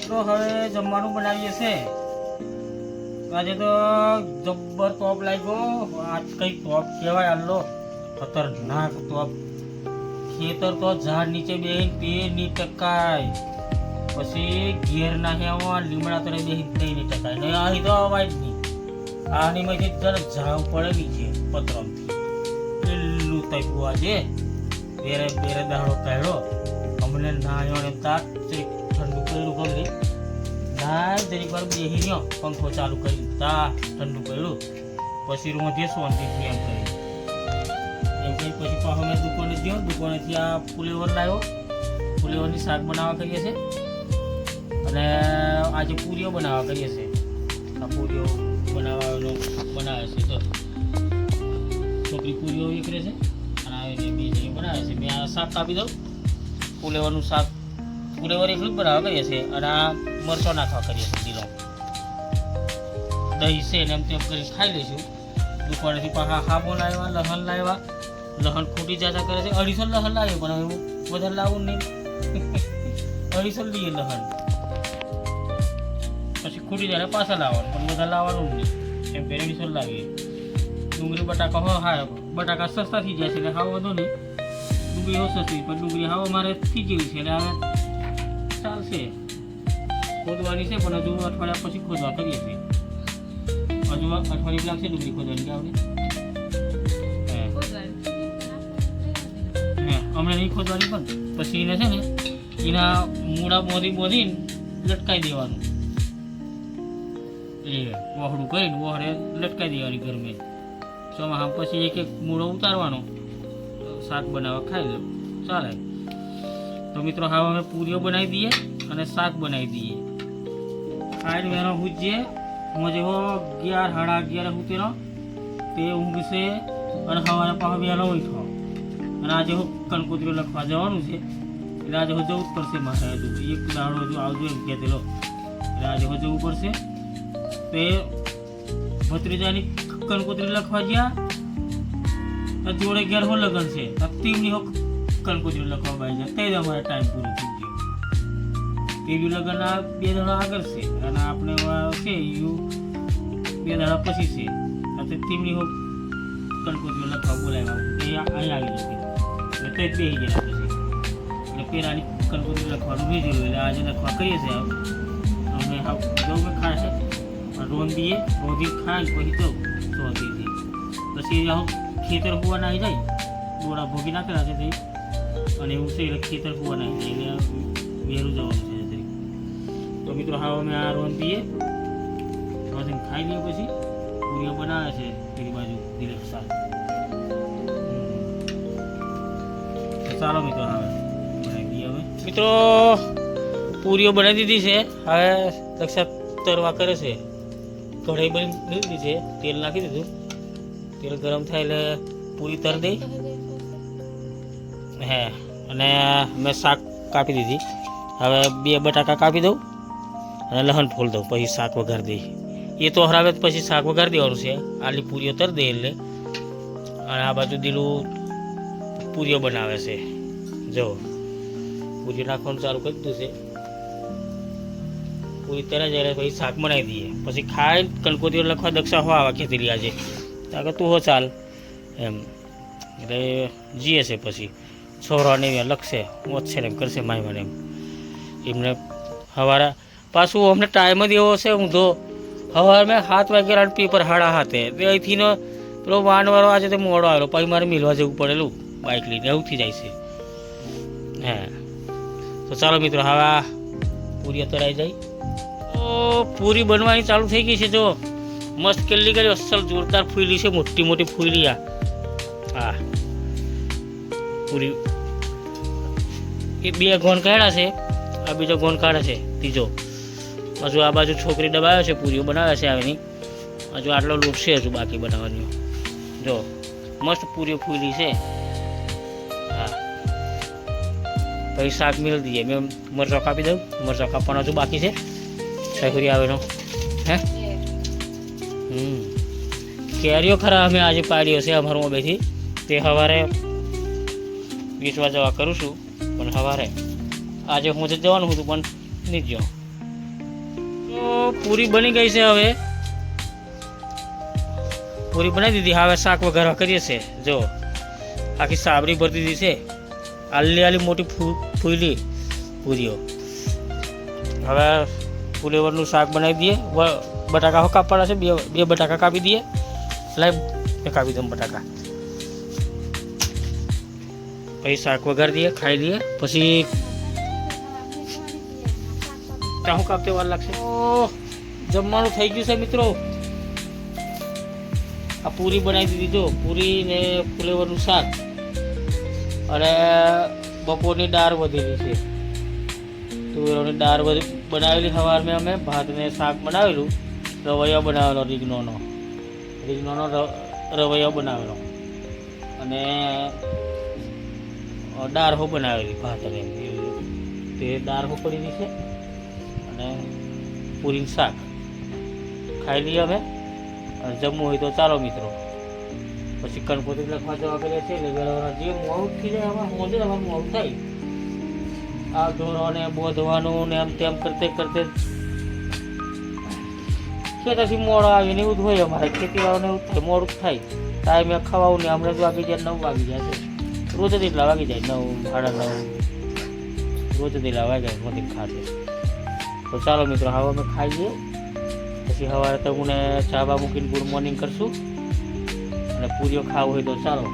મિત્રો હવે જમવાનું બનાવીએ છે। આજે તો જબ્બર ટોપ લાગ્યો। આજ કઈ ટોપ કહેવાય આલ્લો, ખતરનાક ટોપ। ખેતર તો ઝાડ નીચે બેહીને તે ની ટકાય, પછી ઘેર નાખ્યા લીમડા તરે બેહીને તે ની ટકાય ને અહીં તો અવાજ નહીં। આની માંથી જરા ઝાવ પડેલી છે પતરમથી, એટલું તપ્યું આજે। બેરે બેરે દાડો કાઢ્યો, અમને નાયો ને તાક ઠંડુ કર્યું ગમે ના જરીક વાર બેસી રહ્યો, પંખો ચાલુ કરી તા ઠંડુ કર્યું, પછી રોજે શાંતિથી એમ કરી પછી પાછો મેં દુકાને ગયો। દુકાનેથી આ ફુલેવર લાવ્યો, ફુલેવરની શાક બનાવવા કરીએ છીએ અને આજે પૂરીઓ બનાવવા કરીએ છીએ। આ પૂરીઓ બનાવવાનો બનાવે છે તો છોકરી પૂરીઓ વિકરે છે અને આવીને બે જણી બનાવે છે। મેં આ શાક કાપી દઉં, ફુલેવરનું શાક ફુલેવર એકલું જ બનાવવા કરીએ છીએ અને આ મરચો નાખવા કરીએ છીએ લીલો, દહીં છે ને એમ તેમ કરી ખાઈ લઈશું। દુકાનેથી પાછા હાબો લાવ્યા, લસણ લાવ્યા, લસણ ખૂટી જતા કરે છે। 250 લસણ લાવ્યું પણ હવે વધારે લાવવું નહીં, 250 લઈએ લસણ, પછી ખૂટી જાય પાછા લાવવાનું પણ વધારે લાવવાનું નહીં, એમ 250 લાવીએ। ડુંગળી બટાકા હા બટાકા સસ્તા થઈ જાય છે એટલે હાવ વધુ નહીં, ડુંગળી હો સસ્તી પણ ડુંગળી હાવ મારે થઈ ગયેલી છે એટલે હવે ચાલશે। ખોદવાની છે પણ હજુ અઠવાડિયા પછી ખોદવા કરીએ છીએ, હજુ અઠવાડિયું લાગશે ડુંગળી ખોદવાની આપણે હમણાં નહીં ખોદવાની પણ પછી એને છે ને એના મૂળા બોધીને લટકાઈ દેવાનું, એ વહોડું કરીને વહોડે લટકાઈ દેવાની ગરમે ચોમાસા પછી એક એક મૂળો ઉતારવાનો, શાક બનાવવા ખાઈ લો ચાલે। તો મિત્રો હવે અમે પૂરીઓ બનાવી દઈએ અને શાક બનાવી દઈએ, ખાઈને વેનો ભૂજીએ મજે હો 11 સાડા 11 સુધીનો તે ઊંઘશે અને સવારે પાછો વહેલો ઉઠો અને આજે હું કંકોત્રીઓ લખવા જવાનું છે એટલે આજે હું જવું જ પડશે મારે, હજુ એક દાડો હજુ આવજો એમ કહેતેલો એટલે આજે હું જવું પડશે। તે ભત્રીજાની કંકોત્રી લખવા ગયા જોડે ઘેર હો લગન છે તીવની હો કંકોત્રી લખવા બાઈ જાય તે જ અમારે ટાઈમ પૂરો થઈ ગયો। તેવી લગન આ 2 દાડા આગળ છે અને આપણે છે એ 2 દાડા પછી છે, એટલે તીવની હો કંકોત્રી લખવા બોલાવ્યા તે અહીં આવી જતી એટલે તે જ બેસી ગયા પછી એટલે પેલાની કંકોત્રી લખવાનું ભેજ્યું એટલે આજે લખવા કહીએ છીએ અમે જવું મેં ખાશે રોંધીએ રોંધી ખાઈ પછી જવું રોંધીથી પછી ખેતર હોવાના આવી જાય, દોડા ભોગી નાખેલા છે તે અને એવું છે એટલે ખેતર હોવાના આવી જાય એટલે વહેલું જવાનું છે। તો મિત્રો હા અમે આ રોંધીએ રોંધીને ખાઈ લઈએ પછી પૂરીઓ બનાવે છે પેલી બાજુ દિલેપ શાક। ચાલો મિત્રો હવે બનાવી દઈએ। હવે મિત્રો પૂરીઓ બનાવી દીધી છે, હવે રક્ષા તરવા કરે છે, કઢાઈ બની દીધી છે, તેલ નાખી દીધું, તેલ ગરમ થાય એટલે પૂરી તર દઈ હે અને મેં શાક કાપી દીધી। હવે 2 બટાકા કાપી દઉં અને લસણ ફોલ દઉં, પછી શાક વઘારી દઈ, એ તો હરાવે પછી શાક વઘારી દેવાનું છે। આલી પૂરીઓ તર દે એટલે અને આ બાજુ દીલું પૂરીઓ બનાવે છે, જો પૂરી નાખવાનું ચાલુ કરી દીધું છે, પૂરી તરે જાય પછી શાક બનાવી દઈએ, પછી ખાઈ કંકોત્રીઓ લખવા દક્ષા હો આવા ખેતરી આજે તાકે તું હો ચાલ એમ એટલે જીએ છે પછી છોરાને લખશે ઓછશે ને એમ કરશે માયવાને એમને સવારે પાછું અમને ટાઈમ જ એવો છે ઊંધો સવારે મેં 7 વાગ્યા પેપર 7:30 તે અહીંથી પેલો વાનવાળો આજે તો મોડો આવેલો પછી મારે મિલવા જવું પડેલું બાઇક લઈને એવું થઈ જાય છે હે। તો ચાલો મિત્રો હવે આ પૂરી તરાઈ જાય તો પૂરી બનવાની ચાલુ થઈ ગઈ છે, જો મસ્ત કેલ્લી કરી અસલ જોરદાર ફૂલી છે, મોટી મોટી ફૂલી આ પૂરી એ 2 ગોન કાઢ્યા છે, આ બીજો ગોન કાઢે છે ત્રીજો, હજુ આ બાજુ છોકરી દબાવે છે પૂરીઓ બનાવે છે આવીની, હજુ આટલો લોટ છે હજુ બાકી બનાવવાની, જો મસ્ત પૂરીઓ ફૂલી છે। હા પછી શાક મિલ દઈએ, મેં મરચાં કાપી દઉં, મરચાં કાપવાનો હજુ બાકી છે સહુરી આવેનો હે। કેરીઓ ખરા અમે આજે પાડ્યો છે અમારું બેથી, તે સવારે વેચવા જવા કરું છું પણ સવારે આજે હું જ જવાનું હતું પણ નહીં જ તો પૂરી બની ગઈ છે. હવે પૂરી બનાવી દીધી. હવે શાક વઘારવા કરીએ છે. જો આખી સાબરી ભરી દીધી છે. આલી મોટી ફૂલી પૂરીઓ. હવે ફુલેવરનું શાક બનાવી દઈએ. બટાકા કાપવાના છે. બે બટાકા કાપી દઈએ. લાઈ કાપી દઉં બટાકા. પછી શાક વઘારી દઈએ, ખાઈ લઈએ. પછી ચાહું કાપતે વાર લાગશે. જમવાનું થઈ ગયું છે મિત્રો. આ પૂરી બનાવી દીધી. જો પૂરી ને ફુલેવરનું શાક અને બપોરની દાળ વધેલી છે. તુવેરોની દાળ બનાવેલી. સવારમાં અમે ભાત ને શાક બનાવેલું. રવૈયો બનાવેલો રીંગણોનો રવૈયો બનાવેલો અને દાળ હો બનાવેલી ભાત અને તે દાળ હો પડી છે અને પૂરીનું શાક ખાઈ લઈએ અમે. અને જમવું હોય તો ચાલો મિત્રો. પછી કંકોત્રી લખવા જવા કરીએ છીએ. જે મોડું થઈ જાય આમાં મોજે મોડું થાય. આ ઢોરોને બોધવાનું ને એમ તેમ કરતે ખેતરથી મોડો આવીને એવું જ હોય. અમારે ખેતીવાળાને એવું થાય, મોડું થાય. ટાઈમે ખવાવું ને હમણાં જ વાગી જાય 9 વાગી જાય છે. રોજ જ એટલા વાગી જાય 9, 9:30. રોજ જ એટલા વાગ્યા મોટી ખાતે. તો ચાલો મિત્રો હવે અમે ખાઈ લઈએ. પછી સવારે તો હું ચા બા મૂકીને ગુડ મોર્નિંગ કરશું. અને પૂરીઓ ખાવું હોય તો ચાલો.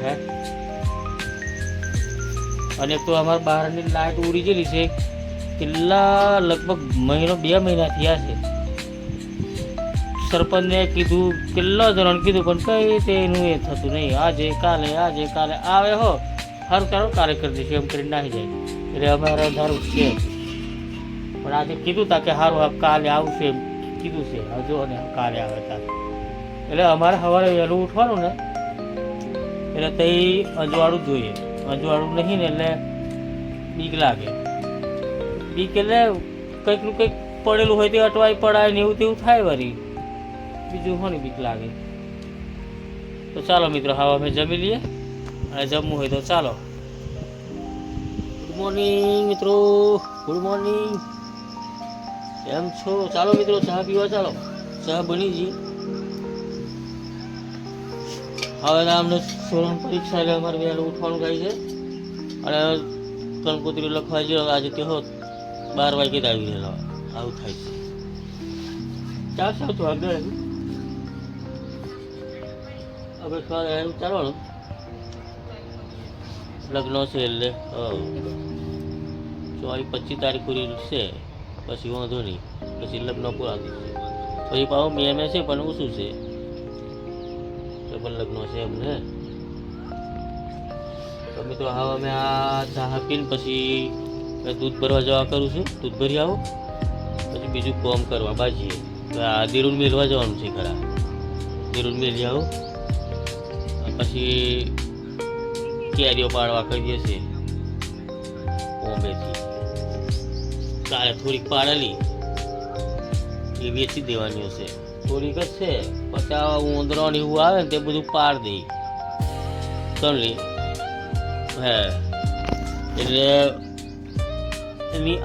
હે અને તો અમારા બહારની લાઇટ ઉડી ગયેલી છે. કેટલા લગભગ 2 મહિના થયા છે. સરપંચને કીધું, કેટલા જણાને કીધું પણ કઈ તેનું એ થતું નહીં. આજે કાલે આવે હો સારું સારું કાલે કરી દઈશું એમ કરીને નાહી જાય. એટલે અમારા ધારું છે. પણ આજે કીધું તા કે સારું કાલે આવશે એમ કીધું છે. હજુ અને કાલે આવે તા એટલે અમારે સવારે વહેલું ઉઠવાનું ને એટલે તે અજવાળું જોઈએ. અજવાળું નહીં ને એટલે બીક લાગે. બીક એટલે કંઈકનું કંઈક પડેલું હોય તે અટવાઈ પડાય ને એવું તેવું થાય વળી. બીજું હોની બીક લાગે. તો ચાલો મિત્રો હવે અમે જમી લઈએ. અને જમવું હોય તો ચાલો. ગુડ મોર્નિંગ મિત્રો, ગુડ મોર્નિંગ. કેમ છો? ચાલો મિત્રો ચા પીવા ચાલો. ચા બની ગઈ. હવે અમને સોલન પરીક્ષા એટલે અમારે વહેલું ઉઠવાનું થાય છે. અને કંકોત્રી લખવા જઈએ. આજે તે 12 વાગે જ આવી ગયેલો. આવું થાય છે. ચાલશે તો આગળ હવે ચાલવાનું. લગ્ન છે એટલે 25 તારીખ પૂરી છે. પછી વાંધો નહીં. પછી લગ્ન પૂરા થશે. પછી પાછું મેં છે પણ ઓછું છે. લગ્ન છે એમને. તો મિત્રો હવે અમે આ ચા પીને પછી દૂધ ભરવા જવા કરું છું. દૂધ ભરી આવું પછી બીજું કામ કરવા બાજીએ. આ દીરુન મેળવા જવાનું છે ખરા. દીરુન મેળવી આવું પછી કેરીઓ પાડવા કહીએ છીએ બોમ્બેથી. કાલે થોડીક પાડેલી એ વેચી દેવાની હશે. થોડીક જ છે. પછી આ ઉંદરો ને એવું આવે ને તે બધું પાડ દે તણલી. હે એટલે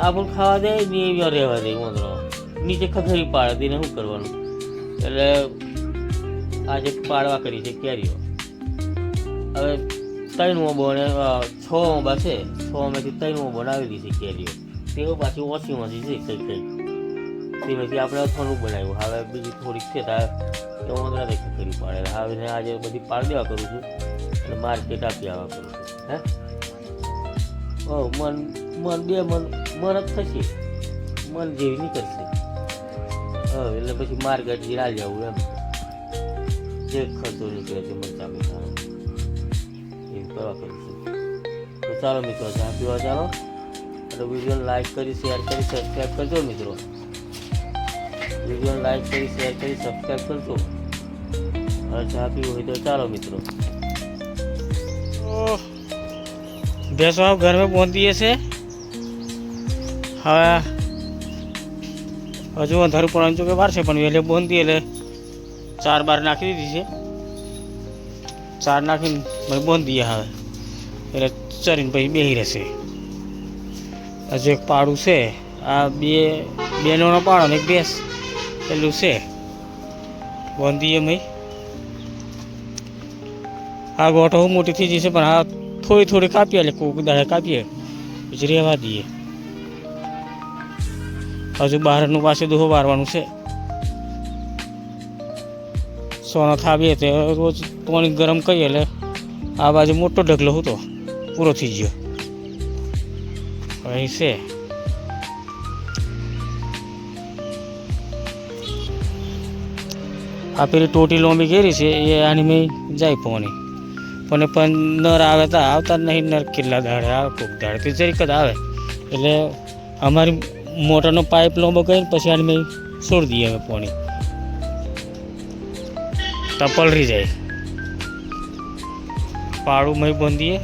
આપણને ખાવા દે ને એવી રહેવા દે ઉંદરો. નીચે ખખરી પાડે તેને શું કરવાનું. એટલે આજે પાડવા કરી છે કેરીઓ. હવે 3 ઓબો ને 6 ઓબા છે. 6 માંથી 3 ઓબો બનાવી દીધી કેરીઓ. તેઓ પાછી ઓછીમાંથી છે કંઈક. તેમાંથી આપણે થોડુંક બનાવ્યું. હવે બીજી થોડીક છે તો ઉંદરા ને ખખરી પાડે. હવે આજે બધી પાડી દેવા કરું છું અને માર્કેટ આપી આવવા કરું છું. હે મન જ થશે. મન જેવી નીકળશે. એટલે પછી માર્કેટ જીરા જવું એમ. જે ખર્ચો નીકળે છે મરચા મીઠા એવું કરવા કરું છું. તો ચાલો મિત્રો ચા પીવા ચાલો. અને વિડીયોને લાઈક કરી, શેર કરી, સબસ્ક્રાઈબ કરજો મિત્રો. વિડીયોને લાઈક કરી, શેર કરી, સબસ્ક્રાઈબ કરજો. હવે ચા પીવું હોય તો ચાલો મિત્રો. ભેંસો ઘરમાં પહોંચીએ છે. હવે હજુ અંધારું પણ કે વાર છે પણ વહેલે બોંધી એટલે 4 બાર નાખી દીધી છે. 4 નાખીને બોંધી દઈએ. હવે એટલે ચરીને પછી બેસી રહેશે. હજુ એક પાડું છે, આ બેનોનો પાડો ને એક ભેંસ પેલું છે બાંધીએ મય. આ ગોઠો હું મોટી થઈ જશે પણ આ થોડી કાપીએ એટલે કોક દાડે કાપીએ પછી રહેવા દઈએ. હજુ બહારનું પાસે દોહો વારવાનું છે. સોનો થાવીએ તે રોજ પાણી ગરમ કરીએ એટલે આ બાજુ મોટો ઢગલો હતો પૂરો થઈ ગયો. અહીં છે આ પેલી ટોટી લોંબી ઘેરી છે એ આની મેં જાય પાણી પણ નર આવે તો આવતા જ નહીં. નર કેટલા દાડે આવે, કોક દાડે તે જરીક જ આવે એટલે અમારી મોટરનો પાઇપ લોંબો કરીને પછી આની મેં છોડી દઈએ અમે પાણી, તો પલરી જાય. પાડું મય બાંધીએ